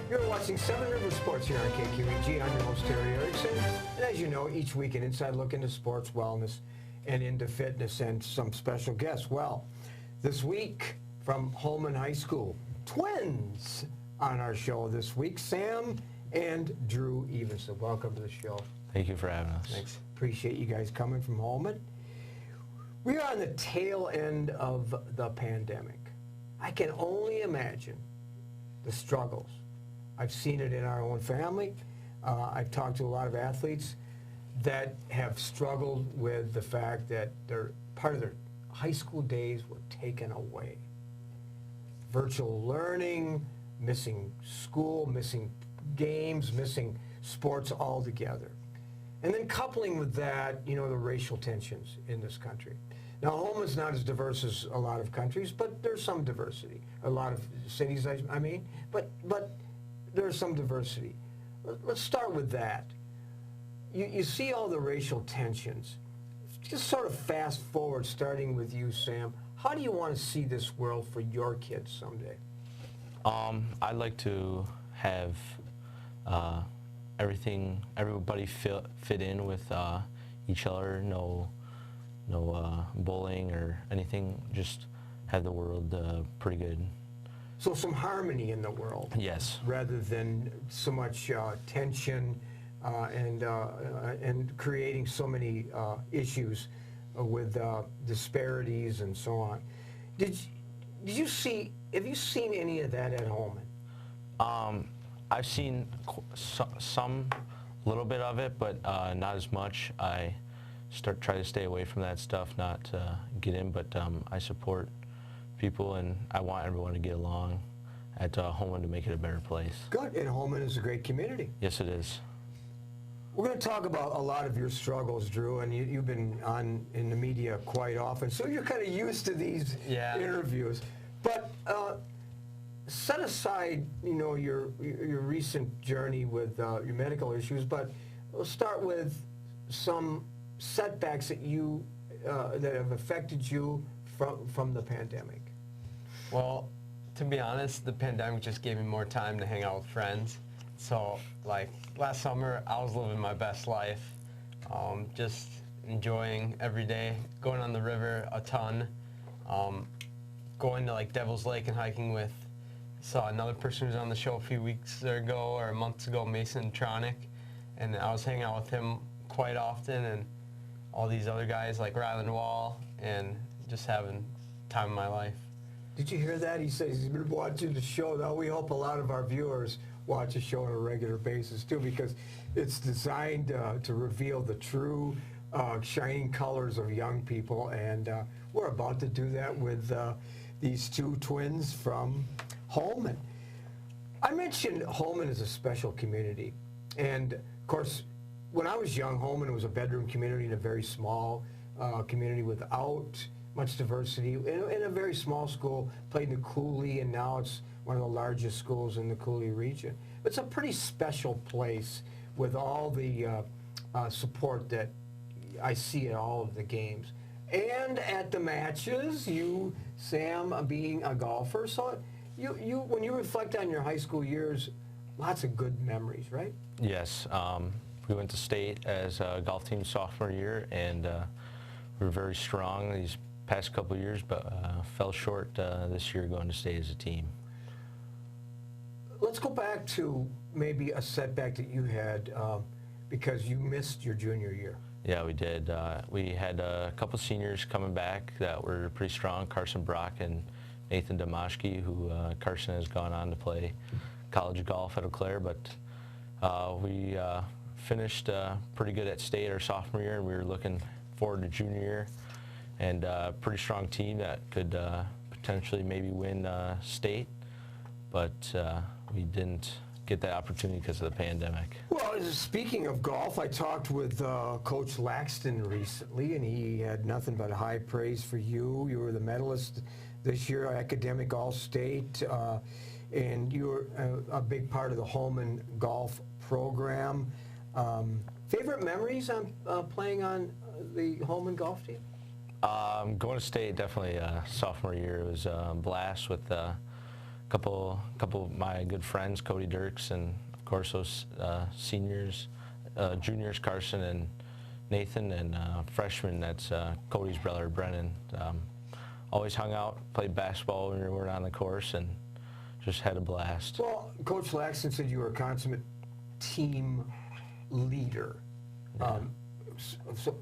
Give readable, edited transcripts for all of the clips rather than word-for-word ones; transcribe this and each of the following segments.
You're watching Seven River Sports here on KQEG. I'm your host, Terry Erickson. And as you know, each week an inside look into sports, wellness, and into fitness, and some special guests. Well, this week from Holmen High School, twins on our show this week, Sam and Drew Everson. Welcome to the show. Thank you for having us. Thanks. Appreciate you guys coming from Holmen. We are on the tail end of the pandemic. I can only imagine the struggles. I've seen it in our own family. I've talked to a lot of athletes that have struggled with the fact that part of their high school days were taken away. Virtual learning, missing school, missing games, missing sports altogether. And then coupling with that, you know, the racial tensions in this country. Now, Holmen's not as diverse as a lot of countries, but there's some diversity. A lot of cities, I mean, but there's some diversity. Let's start with that. You see all the racial tensions. Just sort of fast forward, starting with you, Sam. How do you want to see this world for your kids someday? I'd like to have everybody fit in with each other. No bullying or anything. Just have the world pretty good. So some harmony in the world. Yes. Rather than so much tension and creating so many issues with disparities and so on. Have you seen any of that at Holmen? I've seen some little bit of it, but not as much. I try to stay away from that stuff, not get in, but I support people, and I want everyone to get along at Holmen to make it a better place. Good, and Holmen is a great community. Yes, it is. We're going to talk about a lot of your struggles, Drew, and you've been in the media quite often, so you're kind of used to these interviews. But set aside, you know, your recent journey with your medical issues, but we'll start with some setbacks that have affected you from the pandemic. Well, to be honest, the pandemic just gave me more time to hang out with friends. So, like, last summer, I was living my best life, just enjoying every day, going on the river a ton, going to, like, Devil's Lake and hiking with, saw another person who was on the show a few weeks ago or months ago, Mason Tronic, and I was hanging out with him quite often, and all these other guys like Ryland Wall, and just having time of my life. Did you hear that? He says he's been watching the show. Now, we hope a lot of our viewers watch the show on a regular basis, too, because it's designed to reveal the true shining colors of young people, and we're about to do that with these two twins from Holmen. I mentioned Holmen is a special community, and, of course, when I was young, Holmen was a bedroom community in a very small community without much diversity, in a very small school, played in the Cooley, and now it's one of the largest schools in the Cooley region. It's a pretty special place with all the support that I see at all of the games. And at the matches, you, Sam, being a golfer, so when you reflect on your high school years, lots of good memories, right? Yes. We went to state as a golf team sophomore year, and we were very strong these past couple of years, but fell short this year going to state as a team. Let's go back to maybe a setback that you had because you missed your junior year. Yeah, we did. We had a couple seniors coming back that were pretty strong, Carson Brock and Nathan Damashki, who Carson has gone on to play college golf at Eau Claire, but we finished pretty good at state our sophomore year, and we were looking forward to junior year, and a pretty strong team that could potentially maybe win state, but we didn't get that opportunity because of the pandemic. Well, speaking of golf, I talked with Coach Laxton recently, and he had nothing but high praise for you. You were the medalist this year, academic All-State, and you were a big part of the Holmen golf program. Favorite memories on playing on the Holmen golf team? Going to state, definitely sophomore year. It was a blast with couple of my good friends, Cody Dirks, and of course those seniors, juniors, Carson and Nathan, and freshman, that's Cody's brother, Brennan. Always hung out, played basketball when we were on the course, and just had a blast. Well, Coach Laxton said you were a consummate team leader. Yeah. So,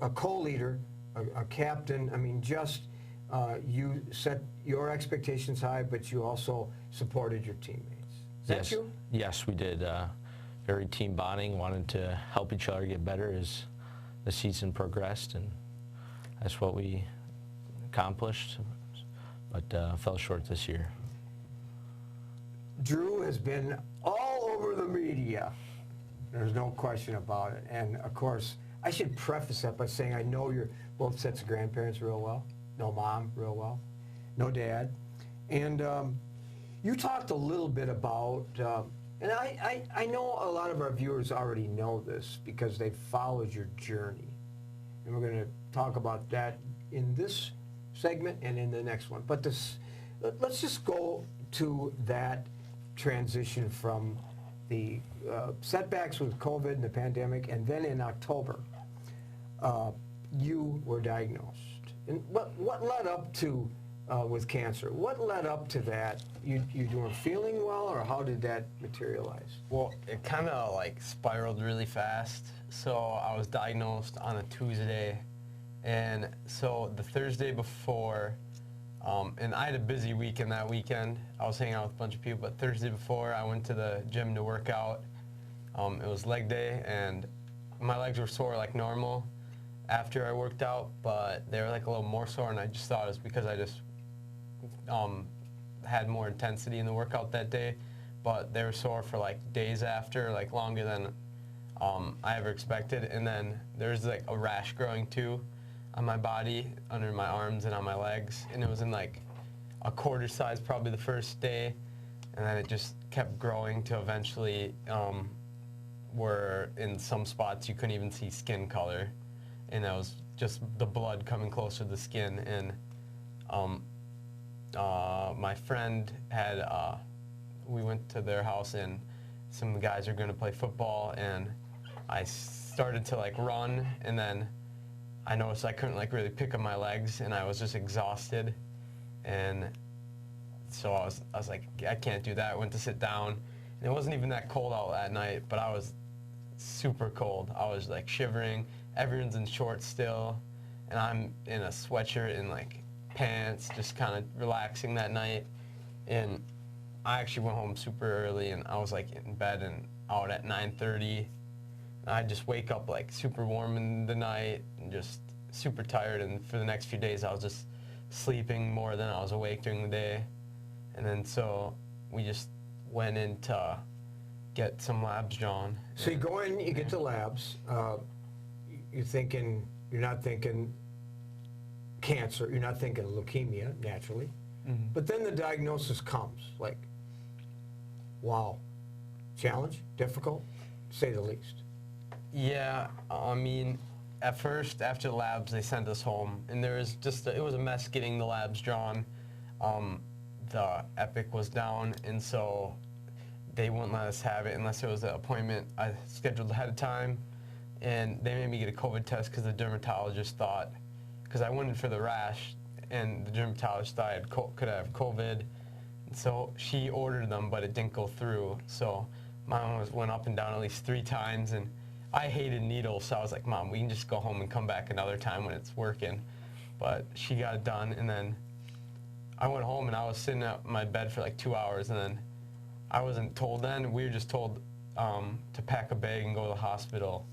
a co-leader, a captain. I mean, just you set your expectations high, but you also supported your teammates. Is that you? Yes, we did. Very team bonding, wanted to help each other get better as the season progressed, and that's what we accomplished, but fell short this year. Drew has been all over the media. There's no question about it. And of course, I should preface that by saying I know your both sets of grandparents real well. No mom real well. No dad. And you talked a little bit about, and I know a lot of our viewers already know this because they've followed your journey. And we're going to talk about that in this segment and in the next one. But let's just go to that transition from the setbacks with COVID and the pandemic, and then in October, you were diagnosed. And what led up to, with cancer, what led up to that? You weren't feeling well, or how did that materialize? Well, it kind of like spiraled really fast. So I was diagnosed on a Tuesday, and so the Thursday before, and I had a busy weekend that weekend. I was hanging out with a bunch of people, but Thursday before I went to the gym to work out. It was leg day, and my legs were sore like normal after I worked out, but they were like a little more sore, and I just thought it was because I just had more intensity in the workout that day. But they were sore for like days after, like longer than I ever expected. And then there's like a rash growing too on my body, under my arms and on my legs, and it was in like a quarter size probably the first day, and then it just kept growing to eventually where in some spots you couldn't even see skin color, and that was just the blood coming closer to the skin. And my friend had we went to their house, and some of the guys are going to play football, and I started to like run, and then I noticed I couldn't like really pick up my legs, and I was just exhausted. And so I was like, I can't do that. I went to sit down, and it wasn't even that cold out that night, but I was super cold. I was like shivering. Everyone's in shorts still, and I'm in a sweatshirt and like pants, just kind of relaxing that night. And I actually went home super early, and I was like in bed and out at 9:30. I just wake up like super warm in the night and just super tired, and for the next few days I was just sleeping more than I was awake during the day. And then so we just went in to get some labs drawn. So you go in, you get the labs, you're not thinking cancer, you're not thinking leukemia, naturally. Mm-hmm. But then the diagnosis comes, like, wow, challenge, difficult, to say the least. Yeah, I mean, at first, after the labs, they sent us home, and there was just, it was a mess getting the labs drawn. The Epic was down, and so they wouldn't let us have it unless it was an appointment I scheduled ahead of time. And they made me get a COVID test because the dermatologist thought, because I went in for the rash, and the dermatologist thought I could have COVID. And so she ordered them, but it didn't go through. So mine went up and down at least 3 times, and I hated needles, so I was like, Mom, we can just go home and come back another time when it's working. But she got it done, and then I went home, and I was sitting at my bed for like 2 hours, and then I wasn't told then. We were just told to pack a bag and go to the hospital.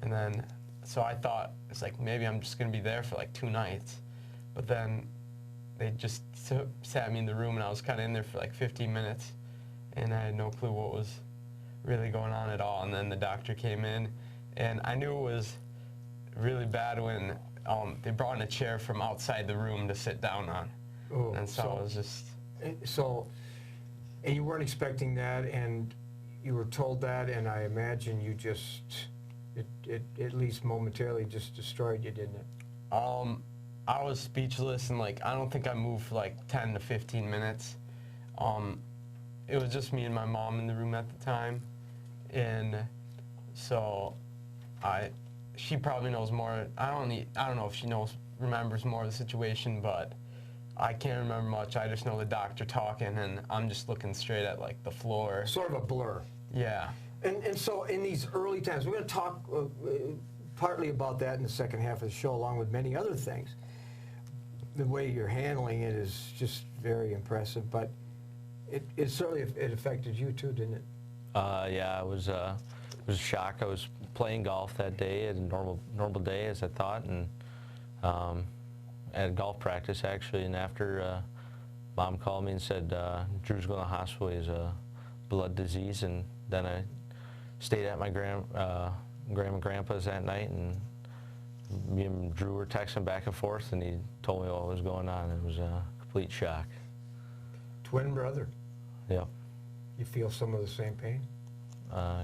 And then, so I thought, it's like, maybe I'm just going to be there for like 2 nights. But then they just sat me in the room, and I was kind of in there for like 15 minutes, and I had no clue what was really going on at all. And then the doctor came in, and I knew it was really bad when they brought in a chair from outside the room to sit down on. Oh, And so it was just... So, and you weren't expecting that, and you were told that, and I imagine you just, it at least momentarily just destroyed you, didn't it? I was speechless, and like I don't think I moved for like 10 to 15 minutes. It was just me and my mom in the room at the time, and so she probably knows more. I don't know if she remembers more of the situation, but I can't remember much. I just know the doctor talking, and I'm just looking straight at like the floor. Sort of a blur. Yeah. And so in these early times, we're going to talk partly about that in the second half of the show, along with many other things. The way you're handling it is just very impressive, but it certainly affected you too, didn't it? Yeah, it was a shock. I was playing golf that day, a normal day as I thought, and at golf practice actually, and after Mom called me and said Drew's going to the hospital. He has a blood disease, and then I stayed at my grandma and grandpa's that night, and me and Drew were texting back and forth, and he told me what was going on. It was a complete shock. Twin brother. Yeah. You feel some of the same pain?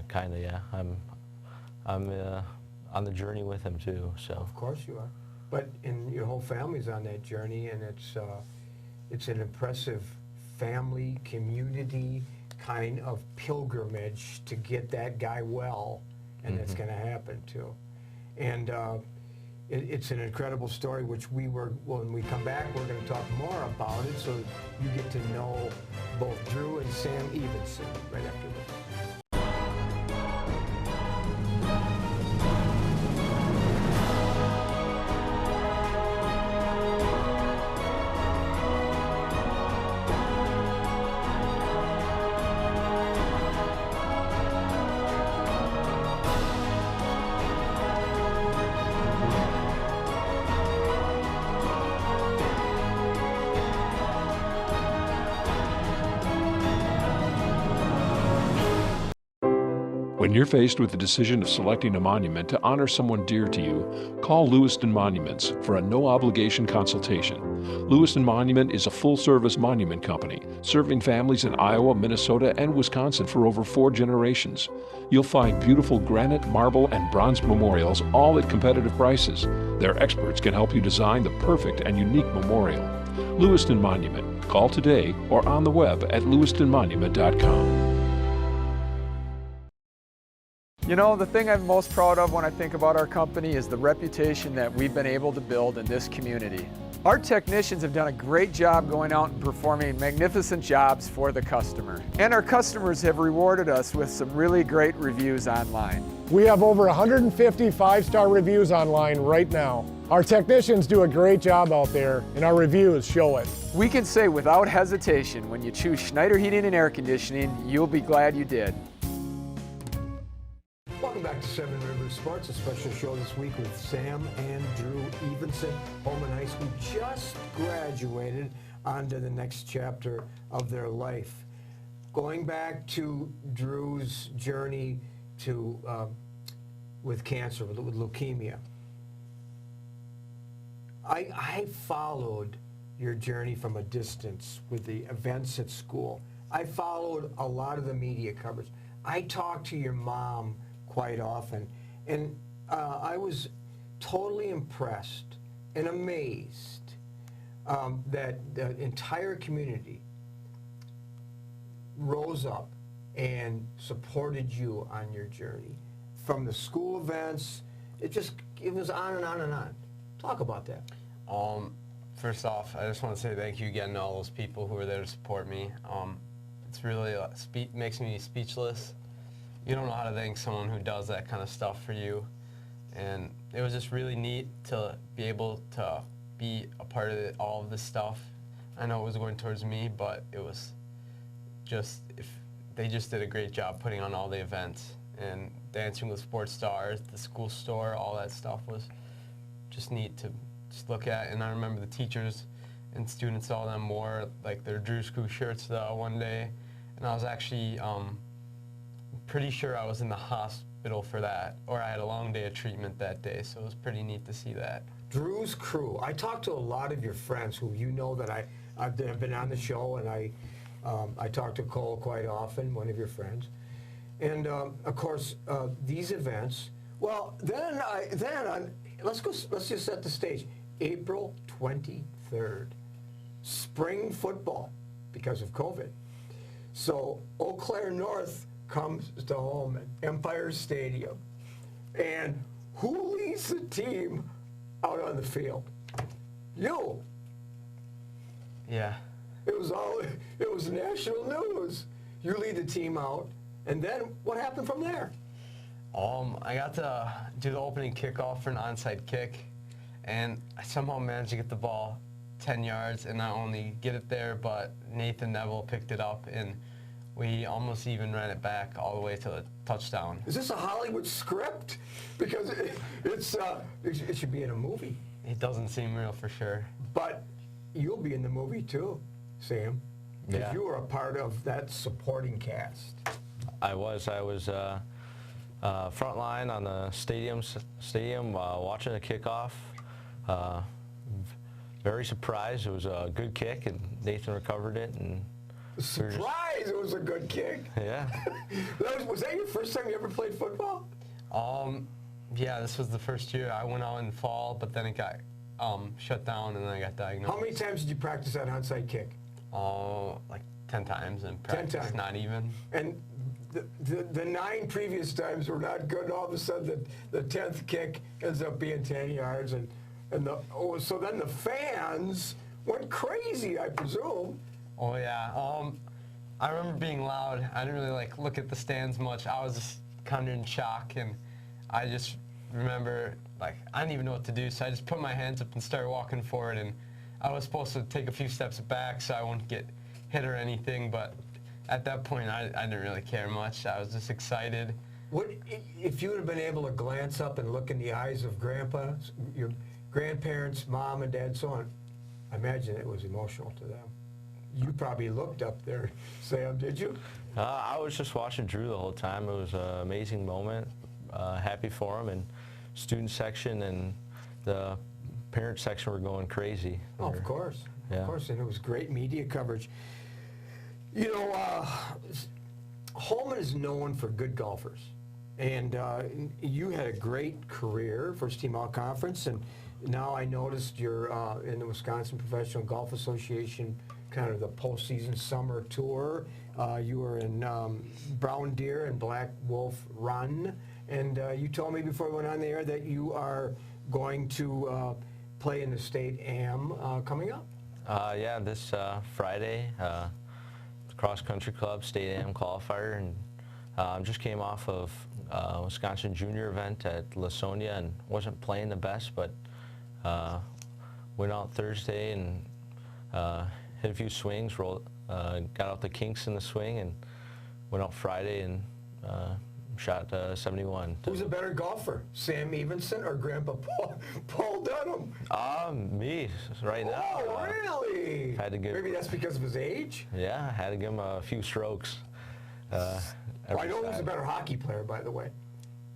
Kind of, yeah. I'm on the journey with him too. So. Of course you are. But your whole family's on that journey, and it's an impressive family, community kind of pilgrimage to get that guy well, and that's going to happen too. And it's an incredible story, which when we come back, we're going to talk more about it, so you get to know both Drew and Sam Evenson right after this. When you're faced with the decision of selecting a monument to honor someone dear to you, call Lewiston Monuments for a no-obligation consultation. Lewiston Monument is a full-service monument company, serving families in Iowa, Minnesota, and Wisconsin for over 4 generations. You'll find beautiful granite, marble, and bronze memorials, all at competitive prices. Their experts can help you design the perfect and unique memorial. Lewiston Monument. Call today or on the web at lewistonmonument.com. You know, the thing I'm most proud of when I think about our company is the reputation that we've been able to build in this community. Our technicians have done a great job going out and performing magnificent jobs for the customer. And our customers have rewarded us with some really great reviews online. We have over 150 5-star reviews online right now. Our technicians do a great job out there, and our reviews show it. We can say without hesitation, when you choose Schneider Heating and Air Conditioning, you'll be glad you did. Welcome back to Seven Rivers Sports, a special show this week with Sam and Drew Everson. Holmen High School just graduated onto the next chapter of their life. Going back to Drew's journey with cancer, with leukemia. I followed your journey from a distance with the events at school. I followed a lot of the media coverage. I talked to your mom quite often, and I was totally impressed and amazed that the entire community rose up and supported you on your journey. From the school events, it was on and on and on. Talk about that. First off, I just want to say thank you again to all those people who were there to support me. It's really makes me speechless. You don't know how to thank someone who does that kind of stuff for you. And it was just really neat to be able to be a part of all of this stuff. I know it was going towards me, but it was just, they just did a great job putting on all the events. And Dancing with Sports Stars, the school store, all that stuff was just neat to just look at. And I remember the teachers and students, all of them wore like their Drew School shirts one day. And I was actually pretty sure I was in the hospital for that, or I had a long day of treatment that day, so it was pretty neat to see that. Drew's crew. I talked to a lot of your friends who you know that I've been on the show, and I talk to Cole quite often, one of your friends. And of course, these events, well, let's just set the stage. April 23rd. Spring football because of COVID. So Eau Claire North comes to Holmen, Empire Stadium. And who leads the team out on the field? You. Yeah. It was national news. You lead the team out. And then what happened from there? I got to do the opening kickoff for an onside kick, and I somehow managed to get the ball 10 yards and not only get it there, but Nathan Neville picked it up, and we almost even ran it back all the way to the touchdown. Is this a Hollywood script? Because it should be in a movie. It doesn't seem real for sure. But you'll be in the movie too, Sam. Because Yeah. you were a part of that supporting cast. I was front line on the stadium watching the kickoff. Very surprised. It was a good kick, and Nathan recovered it. And Surprise! It was a good kick. yeah, Was that your first time you ever played football? Yeah, this was the first year. I went out in fall, but then it got shut down, and then I got diagnosed. How many times did you practice that onside kick? Like 10 times, and 10 practice times. not even. And the 9 previous times were not good. All of a sudden, the 10th kick ends up being 10 yards, so then the fans went crazy, I presume. Oh yeah. I remember being loud. I didn't really look at the stands much. I was just kind of in shock, and I just remember I didn't even know what to do, so I just put my hands up and started walking forward, and I was supposed to take a few steps back so I wouldn't get hit or anything, but at that point I didn't really care much. I was just excited. What if you would have been able to glance up and look in the eyes of Grandpa, your grandparents, Mom and Dad, so on? I imagine it was emotional to them. You probably looked up there, Sam, did you? I was just watching Drew the whole time. It was an amazing moment. Happy for him, and student section and the parent section were going crazy. Oh, of course, Yeah. of course, and it was great media coverage. You know, Holmen is known for good golfers, and you had a great career, first team all-conference, and now I noticed you're in the Wisconsin Professional Golf Association, kind of the postseason summer tour. You were in Brown Deer and Black Wolf Run, and you told me before we went on the air that you are going to play in the state am coming up. Yeah, this Friday, Cross Country Club State AM qualifier, and just came off of Wisconsin Junior event at Lasonia and wasn't playing the best, but went out Thursday and hit a few swings, got out the kinks in the swing, and went out Friday and shot 71. Who's a better golfer, Sam Evenson or Grandpa Paul Dunham? Me right now. Oh, really? Had to give, Maybe that's because of his age? Yeah, had to give him a few strokes. I every know who's a side. better hockey player, by the way.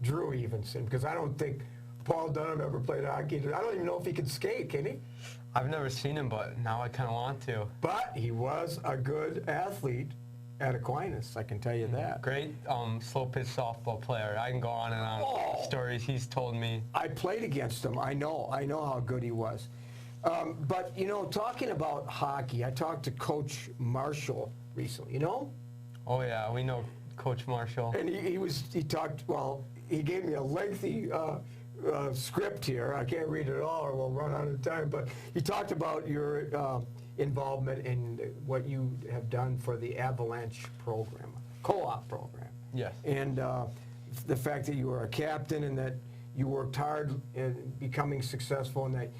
Drew Everson, because I don't think Paul Dunham ever played hockey. I don't even know if he could skate, can he? I've never seen him, but now I kind of want to. But he was a good athlete at Aquinas, I can tell you that. Great slow pitch softball player. I can go on and on. Oh. Stories he's told me. I played against him. I know how good he was. But, you know, talking about hockey, I talked to Coach Marshall recently, you know? Oh yeah, we know Coach Marshall. And he gave me a lengthy script here. I can't read it all or we'll run out of time, but he talked about your involvement in what you have done for the Avalanche program, co-op program. Yes. And the fact that you were a captain and that you worked hard in becoming successful, and that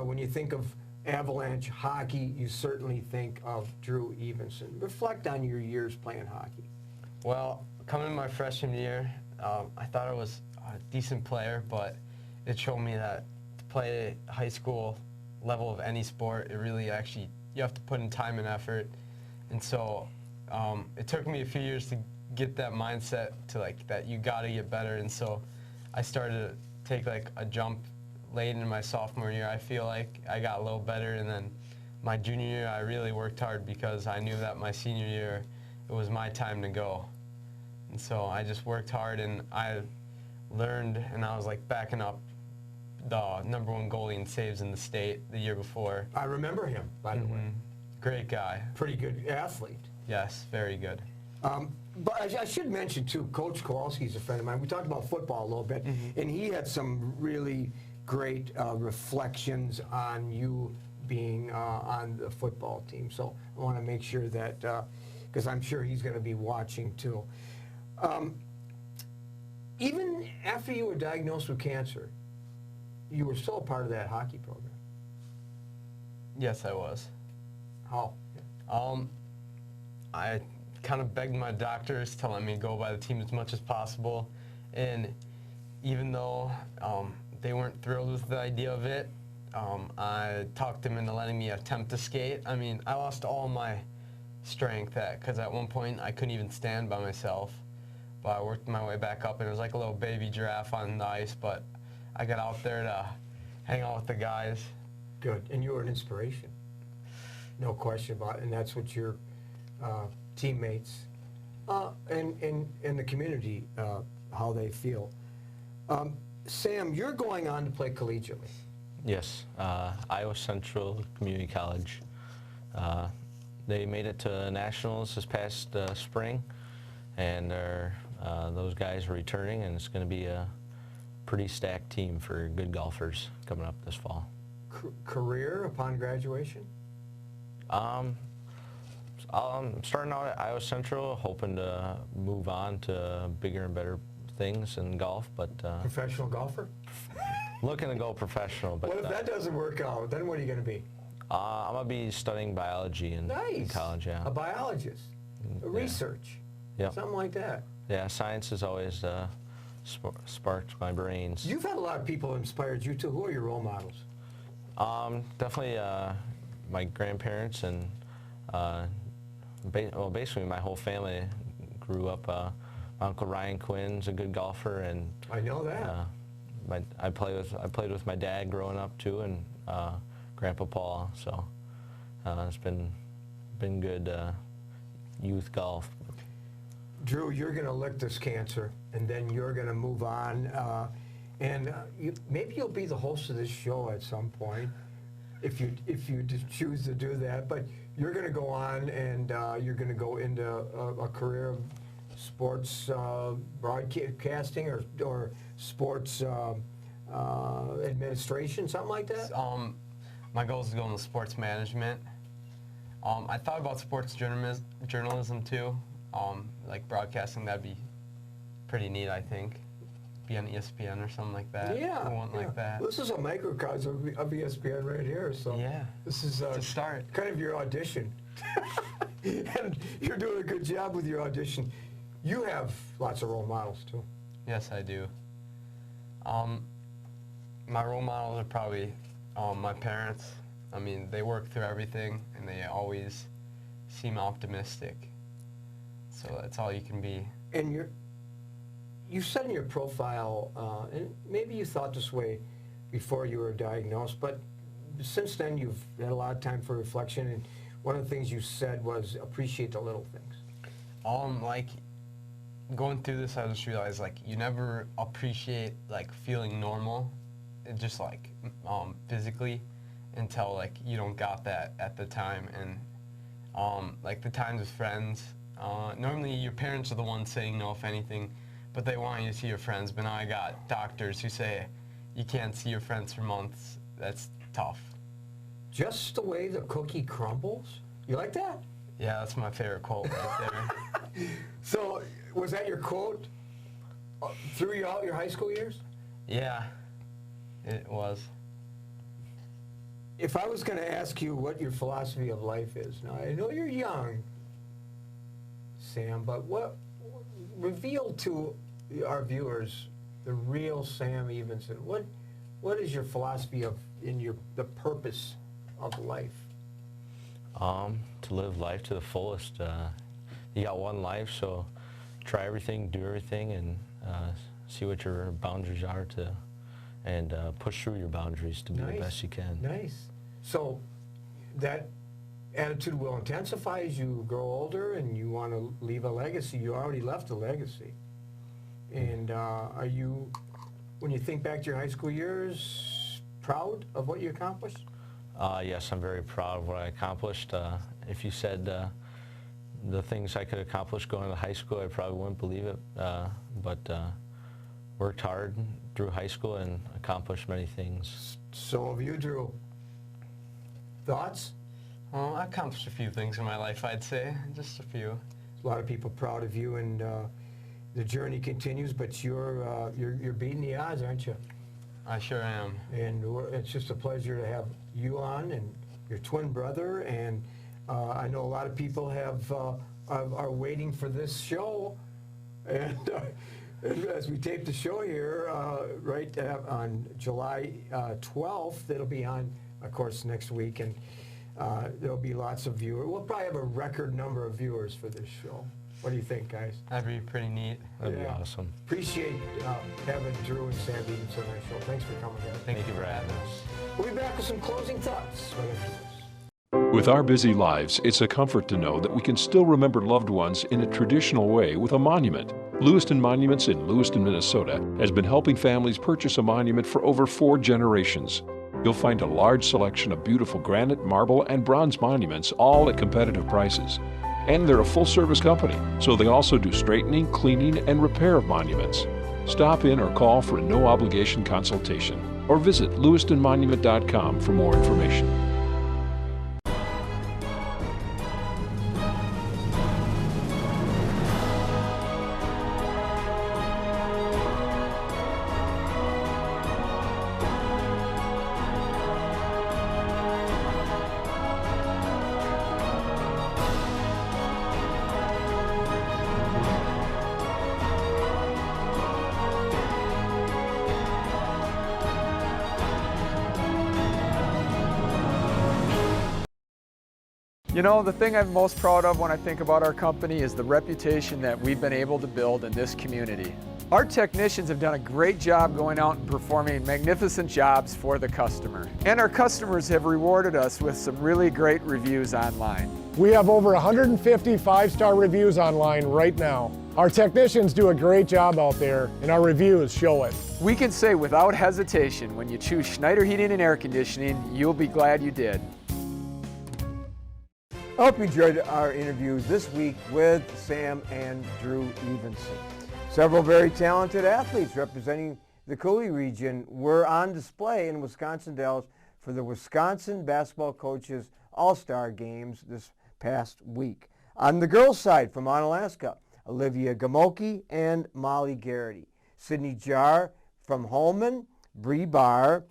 when you think of Avalanche hockey, you certainly think of Drew Everson. Reflect on your years playing hockey. Well, coming in my freshman year, I thought I was a decent player, but it showed me that to play high school level of any sport, it really actually, you have to put in time and effort. And so it took me a few years to get that mindset to that you got to get better. And so I started to take a jump late in my sophomore year. I feel like I got a little better, and then my junior year I really worked hard because I knew that my senior year it was my time to go. And so I just worked hard, and I learned, and I was backing up the #1 goalie in saves in the state the year before. I remember him, by the way. Great guy. Pretty good athlete. Yes, very good. But I should mention, too, Coach Kowalski's a friend of mine. We talked about football a little bit, and he had some really great reflections on you being on the football team. So I want to make sure that, because I'm sure he's going to be watching, too. Even after you were diagnosed with cancer, you were still a part of that hockey program. Yes, I was. How? I kind of begged my doctors to let me go by the team as much as possible, and even though they weren't thrilled with the idea of it, I talked them into letting me attempt to skate. I mean, I lost all my strength because at one point I couldn't even stand by myself, but I worked my way back up, and it was like a little baby giraffe on the ice, but I got out there to hang out with the guys. Good. And you were an inspiration. No question about it. And that's what your teammates and the community, how they feel. Sam, you're going on to play collegiately. Yes, Iowa Central Community College. They made it to nationals this past spring, and those guys are returning, and it's going to be a pretty stacked team for good golfers coming up this fall. Career upon graduation? I'm starting out at Iowa Central, hoping to move on to bigger and better things in golf, but Professional golfer? looking to go professional. But What if that doesn't work out? Then what are you going to be? I'm gonna be studying biology in college. Yeah. A biologist, research, Yep. something like that. Yeah, science has always sparked my brains. You've had a lot of people who inspired you too. Who are your role models? Definitely my grandparents and basically my whole family grew up. My Uncle Ryan Quinn's a good golfer, and I know that. I played with my dad growing up too, and Grandpa Paul. So it's been good youth golf. Drew, you're going to lick this cancer, and then you're going to move on, and maybe you'll be the host of this show at some point, if you just choose to do that. But you're going to go on, and you're going to go into a career of sports broadcasting or sports administration, something like that. My goal is to go into sports management. I thought about sports journalism too. Like broadcasting, that'd be pretty neat, I think. Be on ESPN or something like that. Yeah. Who won't like that? This is a microcosm of ESPN right here. So Yeah. this is To start. kind of your audition. And you're doing a good job with your audition. You have lots of role models too. Yes, I do. My role models are probably my parents. I mean, they work through everything, and they always seem optimistic. So that's all you can be. And you said in your profile, and maybe you thought this way before you were diagnosed, but since then you've had a lot of time for reflection, and one of the things you said was appreciate the little things. Like going through this, I just realized like you never appreciate like feeling normal, just like physically, until like you don't got that at the time. And like the times with friends, normally your parents are the ones saying no if anything, but they want you to see your friends. But now I got doctors who say you can't see your friends for months. That's tough. Just the way the cookie crumbles? You like that? Yeah, that's my favorite quote right there. So was that your quote throughout your high school years? Yeah, it was. If I was going to ask you what your philosophy of life is, now I know you're young, Sam, but reveal to our viewers the real Sam Evenson. What is your philosophy of the purpose of life? To live life to the fullest. You got one life, so try everything, do everything, and see what your boundaries are and push through your boundaries to be the best you can. Nice. So that attitude will intensify as you grow older and you want to leave a legacy. You already left a legacy. And are you, when you think back to your high school years, proud of what you accomplished? Yes, I'm very proud of what I accomplished. If you said the things I could accomplish going to high school, I probably wouldn't believe it, but worked hard through high school and accomplished many things. So have you, Drew. Thoughts? Well, I accomplished a few things in my life, I'd say. Just a few. A lot of people proud of you, and the journey continues, but you're beating the odds, aren't you? I sure am. And it's just a pleasure to have you on, and your twin brother, and I know a lot of people are waiting for this show, and as we tape the show here, right on July 12th, it'll be on, of course, next week, and there'll be lots of viewers. We'll probably have a record number of viewers for this show. What do you think, guys? That'd be pretty neat. That'd be awesome. Appreciate having Drew and Sam being so nice show. Thanks for coming, guys. Thank you for having us. We'll be back with some closing thoughts right after this. With our busy lives, it's a comfort to know that we can still remember loved ones in a traditional way with a monument. Lewiston Monuments in Lewiston, Minnesota has been helping families purchase a monument for over 4 generations. You'll find a large selection of beautiful granite, marble, and bronze monuments, all at competitive prices. And they're a full-service company, so they also do straightening, cleaning, and repair of monuments. Stop in or call for a no-obligation consultation, or visit lewistonmonument.com for more information. You know, the thing I'm most proud of when I think about our company is the reputation that we've been able to build in this community. Our technicians have done a great job going out and performing magnificent jobs for the customer. And our customers have rewarded us with some really great reviews online. We have over 150 5-star reviews online right now. Our technicians do a great job out there, and our reviews show it. We can say without hesitation, when you choose Schneider Heating and Air Conditioning, you'll be glad you did. I hope you enjoyed our interview this week with Sam and Drew Everson. Several very talented athletes representing the Coulee region were on display in Wisconsin Dells for the Wisconsin Basketball Coaches All-Star Games this past week. On the girls' side, from Onalaska, Olivia Gamoki and Molly Garrity. Sydney Jarr from Holmen, Bree Barr,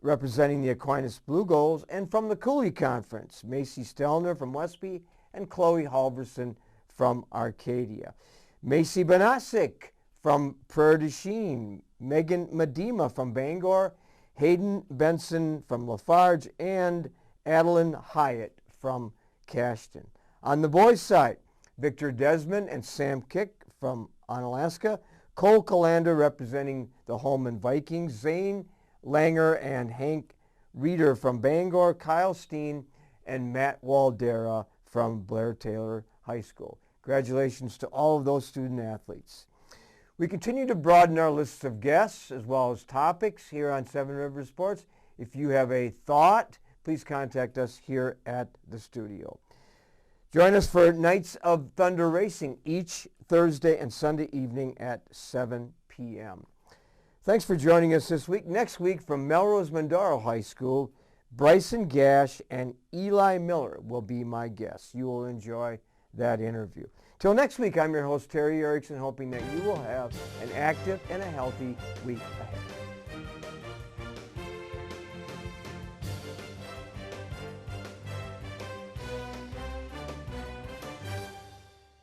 representing the Aquinas Blue Goals, and from the Coulee Conference, Macy Stelner from Westby and Chloe Halverson from Arcadia. Macy Banasic from Prairie du Chien, Megan Medema from Bangor, Hayden Benson from Lafarge, and Adeline Hyatt from Cashton. On the boys' side, Victor Desmond and Sam Kick from Onalaska, Cole Calander representing the Holmen Vikings, Zane Langer and Hank Reeder from Bangor, Kyle Steen and Matt Waldera from Blair Taylor High School. Congratulations to all of those student athletes. We continue to broaden our lists of guests as well as topics here on Seven Rivers Sports. If you have a thought, please contact us here at the studio. Join us for Nights of Thunder Racing each Thursday and Sunday evening at 7 p.m. Thanks for joining us this week. Next week from Melrose Mindaro High School, Bryson Gash and Eli Miller will be my guests. You will enjoy that interview. Till next week, I'm your host, Terry Erickson, hoping that you will have an active and a healthy week ahead.